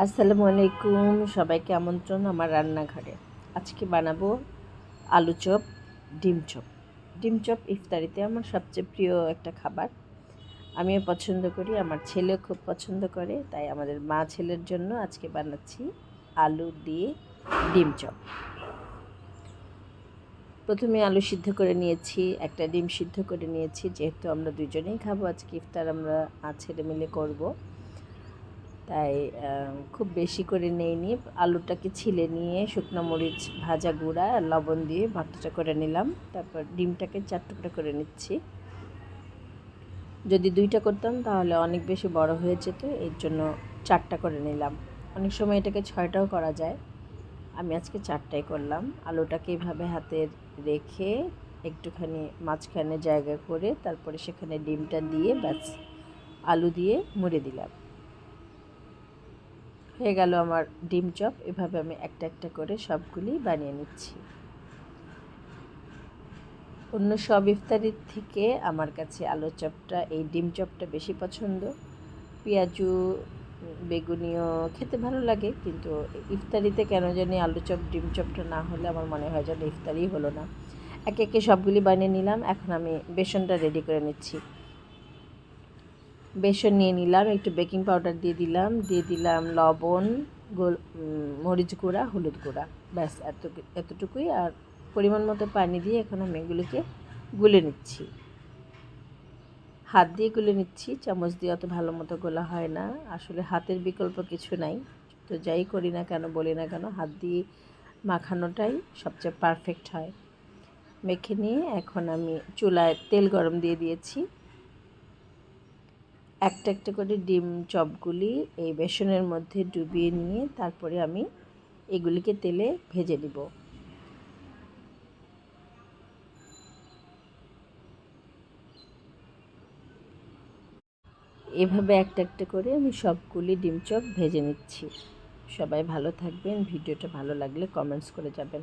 আসসালামু আলাইকুম, সবাইকে আমন্ত্রণ আমার রান্নাঘরে। আজকে বানাবো আলু চপ, ডিম চপ। ডিম চপ ইফতারিতে আমার সবচেয়ে প্রিয় একটা খাবার। আমিও পছন্দ করি, আমার ছেলেও খুব পছন্দ করে, তাই আমাদের মা ছেলের জন্য আজকে বানাচ্ছি আলু দিয়ে ডিম চপ। প্রথমে আলু সিদ্ধ করে নিয়েছি, একটা ডিম সিদ্ধ করে নিয়েছি, যেহেতু আমরা দুজনেই খাবো আজকে ইফতার, আমরা ছেলে মিলে করবো, তাই খুব বেশি করে নেইনি। আলুটাকে ছিলে নিয়ে শুকনো মরিচ, ভাজা গুঁড়া, লবণ দিয়ে ভর্তাটা করে নিলাম। তারপর ডিমটাকে 4 টুকরা করে নিচ্ছি। যদি 2টা করতাম তাহলে অনেক বেশি বড় হয়ে যেত, এর জন্য 4টা করে নিলাম। অনেক সময় এটাকে 6টাও করা যায়, আমি আজকে 4টাই করলাম। আলুটাকে এভাবে হাতে রেখে একটুখানি মাঝখানে জায়গা করে তারপরে সেখানে ডিমটা দিয়ে ব্যাস আলু দিয়ে মুড়ে দিলাম। হয়ে গেল আমার ডিম চপ। এভাবে আমি একটা একটা করে সবগুলি বানিয়ে নিচ্ছি। অন্য সব ইফতারির থেকে আমার কাছে আলু চপটা, এই ডিম চপটা বেশি পছন্দ। পেঁয়াজু বেগুনিও খেতে ভালো লাগে, কিন্তু ইফতারিতে কেন জানি আলু চপ ডিম চপটা না হলে আমার মনে হয় যেন ইফতারিই হলো না। একে একে সবগুলি বানিয়ে নিলাম। এখন আমি বেসনটা রেডি করে নিচ্ছি। বেসন নিয়ে নিলাম, একটু বেকিং পাউডার দিয়ে দিলাম লবণ, মরিচ গুঁড়া, হলুদ গুঁড়া, ব্যাস এতটুকুই। আর পরিমাণ মতো পানি দিয়ে এখন আমি এগুলোকে গুলে নিচ্ছি। হাত দিয়ে গুলে নিচ্ছি, চামচ দিয়ে অত ভালো মতো গোলা হয় না। আসলে হাতের বিকল্প কিছু নাই, তো যাই করি না কেন, বলি না কেন, হাত দিয়ে মাখানোটাই সবচেয়ে পারফেক্ট হয়। মেখে নিয়ে এখন আমি চুলায় তেল গরম দিয়ে দিয়েছি। একটা একটা করে ডিম চপগুলি এই বেসনের মধ্যে ডুবিয়ে নিয়ে তারপরে আমি এগুলিকে তেলে ভেজে নিব। এভাবে একটা একটা করে আমি সবগুলি ডিম চপ ভেজে নিচ্ছি। সবাই ভালো থাকবেন, ভিডিওটা ভালো লাগলে কমেন্টস করে যাবেন।